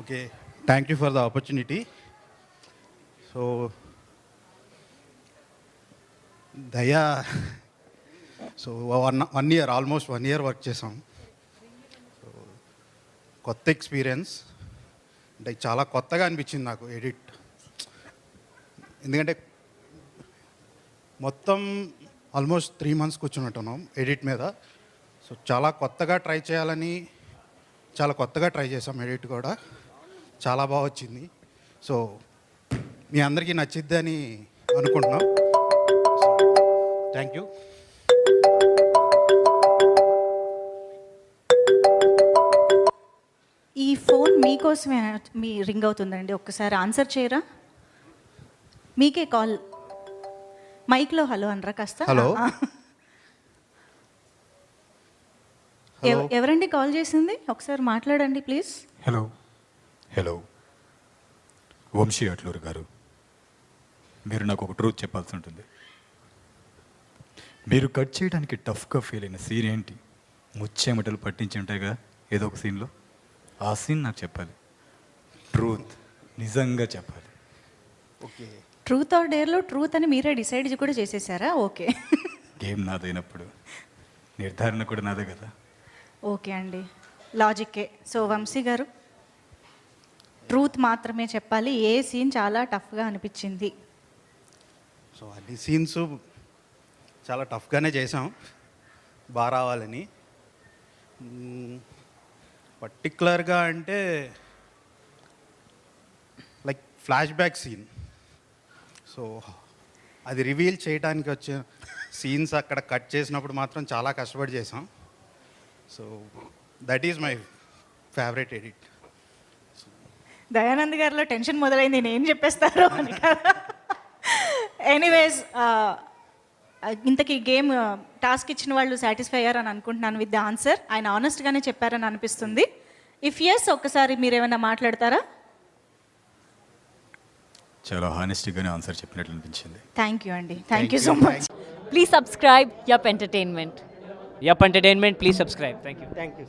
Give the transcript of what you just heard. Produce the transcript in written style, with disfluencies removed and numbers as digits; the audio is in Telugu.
Okay, thank you for the opportunity. So, దయా so one year almost 1 year work చేసాం. సో కొత్త ఎక్స్పీరియన్స్, అంటే చాలా కొత్తగా అనిపించింది నాకు ఎడిట్. ఎందుకంటే మొత్తం ఆల్మోస్ట్ 3 months కూర్చున్నట్టున్నాం ఎడిట్ మీద. సో చాలా కొత్తగా ట్రై చేయాలని చాలా కొత్తగా ట్రై చేసాం. ఎడిట్ కూడా చాలా బాగా వచ్చింది. సో మీ అందరికీ నచ్చిద్ది అని అనుకుంటున్నాం. Thank you. ఈ ఫోన్ మీకోసమే మీ రింగ్ అవుతుందండి, ఒక్కసారి ఆన్సర్ చేయరా? మీకే కాల్. మైక్లో హలో అనరా కాస్త. హలో. ఎవరండి కాల్ చేసింది? ఒకసారి మాట్లాడండి please. Hello hello Vamsi Atluru గారు, మీరు నాకు ఒక ట్రూత్ చెప్పాల్సి ఉంటుంది. మీరు కట్ చేయడానికి టఫ్గా ఫీల్ అయిన సీన్ ఏంటి? ముచ్చెమటలు పట్టించి ఉంటాయిగా ఏదో ఒక సీన్లో, ఆ సీన్ నాకు చెప్పాలి. ట్రూత్, నిజంగా చెప్పాలి. ఓకే. ట్రూత్ ఆర్ డేర్లో ట్రూత్ అని మీరే డిసైడ్ కూడా చేసేసారా? ఓకే. గేమ్ నాదైనప్పుడు నిర్ధారణ కూడా నాదే కదా. ఓకే అండి, లాజిక్కే. సో వంశీ గారు, ట్రూత్ మాత్రమే చెప్పాలి. ఏ సీన్ చాలా టఫ్గా అనిపించింది? సో అన్ని సీన్స్ చాలా టఫ్గానే చేసాం, బాగా రావాలని. పర్టికులర్గా అంటే like flashback scene. So అది రివీల్ చేయడానికి వచ్చే సీన్స్ అక్కడ కట్ చేసినప్పుడు మాత్రం చాలా కష్టపడి చేసాం. So that is my favourite edit. Dayanand గారిలో టెన్షన్ మొదలైంది, నేను ఏం చెప్పేస్తారో అని కదా. ఎనీవేస్, ఇంతకీ గేమ్ టాస్క్ ఇచ్చిన వాళ్ళు సాటిస్ఫై అయ్యారని అనుకుంటున్నాను విత్ ద ఆన్సర్. ఆయన ఆనెస్ట్గానే చెప్పారని అనిపిస్తుంది. ఇఫ్ ఎస్, ఒక్కసారి మీరు ఏమైనా మాట్లాడతారా? చాలా హానెస్టీగానే ఆన్సర్ చెప్పినట్లు అనిపించింది. థ్యాంక్ యూ అండి, thank you so much. Please subscribe Yup Entertainment. Yup Entertainment, please subscribe. Thank you. Thank you.